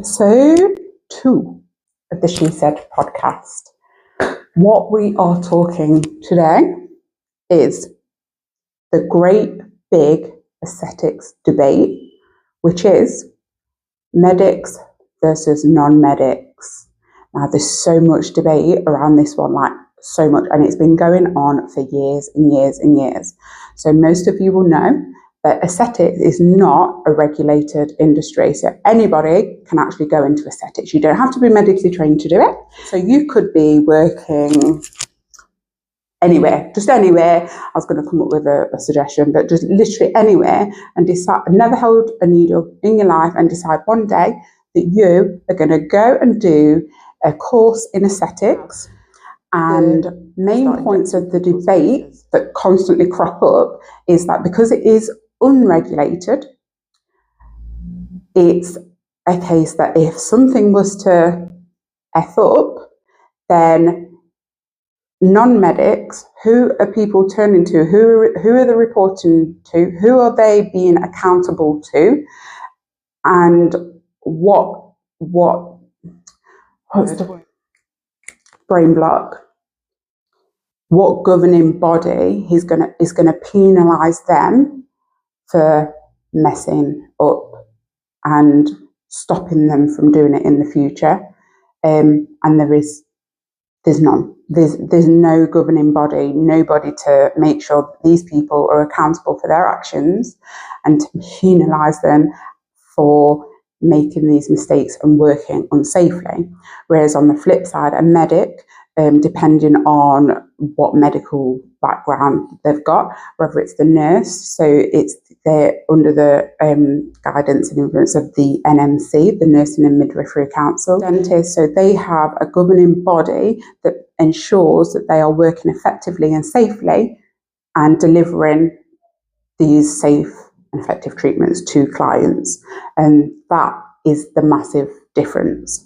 episode 2 of the She Said podcast. What we are talking today is the great big aesthetics debate, which is medics versus non-medics. Now, there's so much debate around this one, so much, and it's been going on for years and years and years. So most of you will know that aesthetics is not a regulated industry. So anybody can actually go into aesthetics. You don't have to be medically trained to do it. So you could be working anywhere, just anywhere. I was going to come up with a suggestion, but just literally anywhere, and decide, never held a needle in your life, and decide one day that you are going to go and do a course in aesthetics. And main points of the debate that constantly crop up is that because it is unregulated, it's a case that if something was to F up, then non-medics, who are people turning to? Who are they reporting to? Who are they being accountable to? And what's the brain block? What governing body is going to penalise them for messing up and stopping them from doing it in the future? And there's none. There's no governing body, nobody to make sure that these people are accountable for their actions and to penalise them for making these mistakes and working unsafely. Whereas on the flip side, a medic, depending on what medical background they've got, whether it's the nurse, so they're under the guidance and influence of the NMC, the Nursing and Midwifery Council. Dentists, so they have a governing body that ensures that they are working effectively and safely and delivering these safe and effective treatments to clients. And that is the massive difference.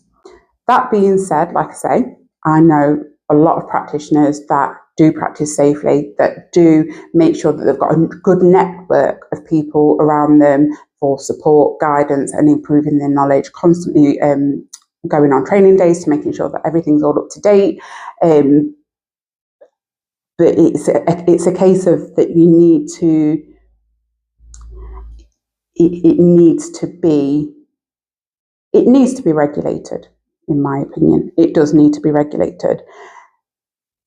That being said, like I say, I know a lot of practitioners that do practice safely, that do make sure that they've got a good network of people around them for support, guidance, and improving their knowledge, constantly going on training days to making sure that everything's all up to date. But it's a case of that you need to, it needs to be regulated. In my opinion, it does need to be regulated.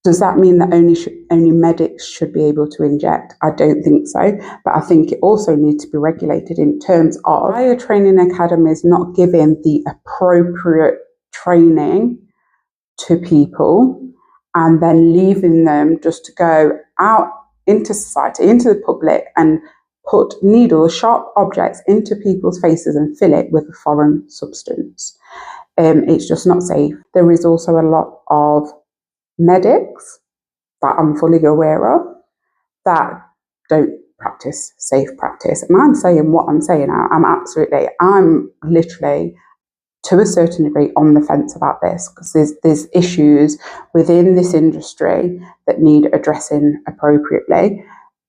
Does that mean that only medics should be able to inject? I don't think so, but I think it also needs to be regulated in terms of why are training academies not giving the appropriate training to people and then leaving them just to go out into society, into the public, and put needles, sharp objects into people's faces and fill it with a foreign substance. It's just not safe. There is also a lot of medics that I'm fully aware of that don't practice safe practice. And I'm saying what I'm saying now. I'm literally to a certain degree on the fence about this, because there's issues within this industry that need addressing appropriately.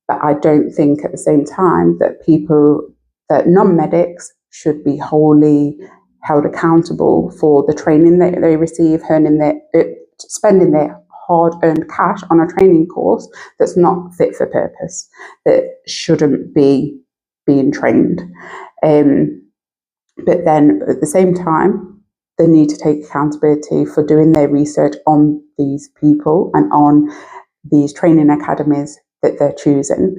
But I don't think at the same time that non-medics should be wholly held accountable for the training that they receive, spending their hard-earned cash on a training course that's not fit for purpose, that shouldn't be being trained. But then at the same time, they need to take accountability for doing their research on these people and on these training academies that they're choosing.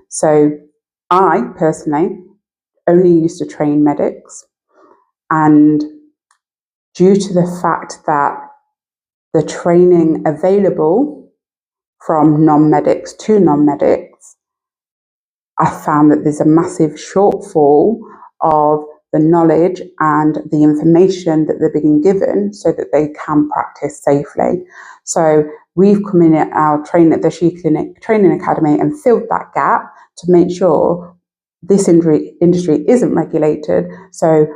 So I personally only used to train medics, and due to the fact that the training available from non-medics to non-medics, I found that there's a massive shortfall of the knowledge and the information that they're being given so that they can practice safely. So we've come in at our training at the She Clinic Training Academy and filled that gap to make sure this industry isn't regulated. So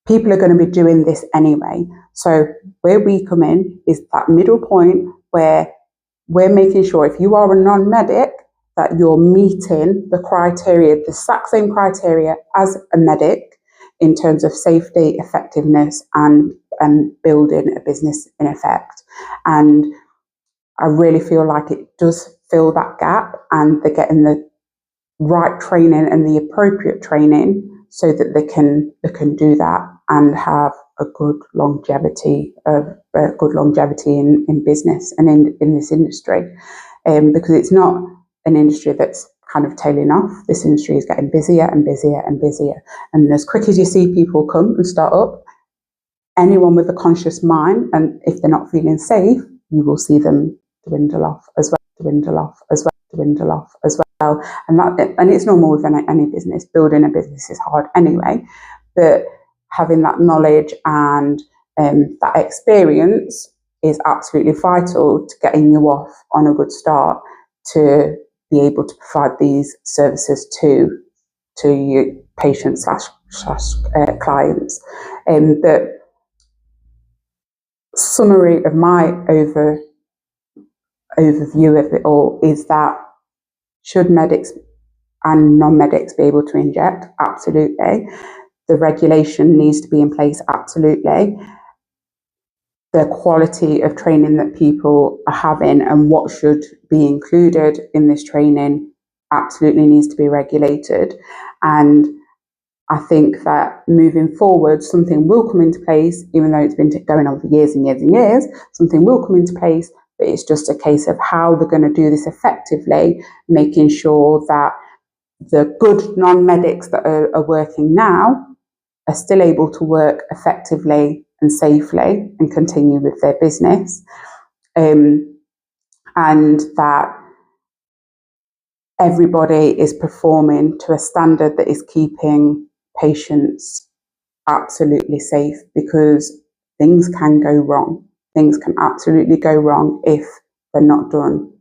people are going to be doing this anyway. So where we come in is that middle point where we're making sure if you are a non-medic that you're meeting the criteria, the exact same criteria as a medic in terms of safety, effectiveness, and building a business in effect. And I really feel like it does fill that gap, and they're getting the right training and the appropriate training so that they can do that and have a good longevity in business and in this industry, because it's not an industry that's kind of tailing off. This industry is getting busier and busier and busier, and as quick as you see people come and start up, anyone with a conscious mind, and if they're not feeling safe, you will see them dwindle off as well. And it's normal with any business. Building a business is hard anyway, but having that knowledge and that experience is absolutely vital to getting you off on a good start to be able to provide these services to your patients slash clients. But summary of my overview of it all is that should medics and non-medics be able to inject? Absolutely. The regulation needs to be in place? Absolutely. The quality of training that people are having and what should be included in this training absolutely needs to be regulated. And I think that moving forward, something will come into place, even though it's been going on for years and years and years, something will come into place, but it's just a case of how they're going to do this effectively, making sure that the good non-medics that are working now are still able to work effectively and safely and continue with their business, and that everybody is performing to a standard that is keeping patients absolutely safe, because things can go wrong. Things can absolutely go wrong if they're not done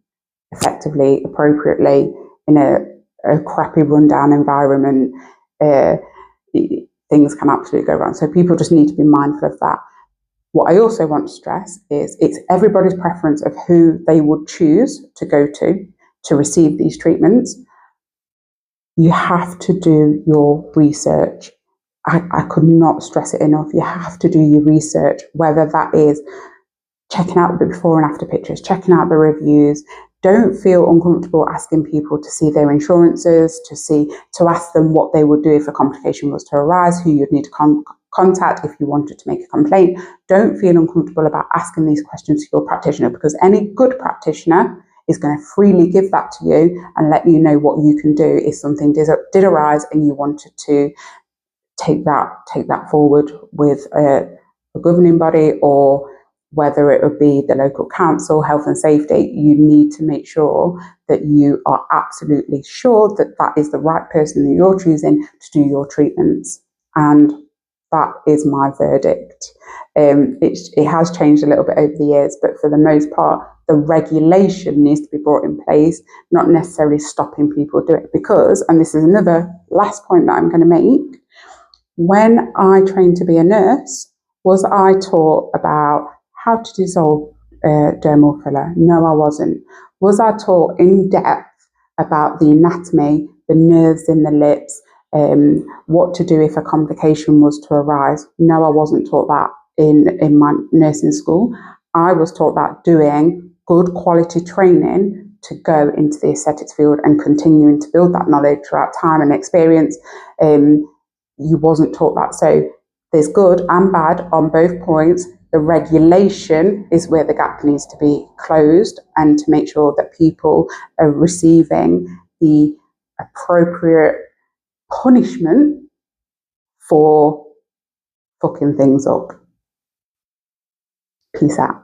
effectively, appropriately, in a crappy rundown environment. Things can absolutely go wrong. So people just need to be mindful of that. What I also want to stress is it's everybody's preference of who they would choose to go to receive these treatments. You have to do your research. I could not stress it enough. You have to do your research, whether that is checking out the before and after pictures, checking out the reviews. Don't feel uncomfortable asking people to see their insurances, to ask them what they would do if a complication was to arise, who you'd need to contact if you wanted to make a complaint. Don't feel uncomfortable about asking these questions to your practitioner, because any good practitioner is going to freely give that to you and let you know what you can do if something did arise and you wanted to take that forward with a governing body, or whether it would be the local council, health and safety. You need to make sure that you are absolutely sure that that is the right person that you're choosing to do your treatments. And that is my verdict. It has changed a little bit over the years, but for the most part, the regulation needs to be brought in place, not necessarily stopping people doing it. Because, and this is another last point that I'm going to make, when I trained to be a nurse, was I taught about how to dissolve dermal filler? No, I wasn't. Was I taught in depth about the anatomy, the nerves in the lips, what to do if a complication was to arise? No, I wasn't taught that in my nursing school. I was taught that doing good quality training to go into the aesthetics field and continuing to build that knowledge throughout time and experience. You wasn't taught that. So there's good and bad on both points. The regulation is where the gap needs to be closed, and to make sure that people are receiving the appropriate punishment for fucking things up. Peace out.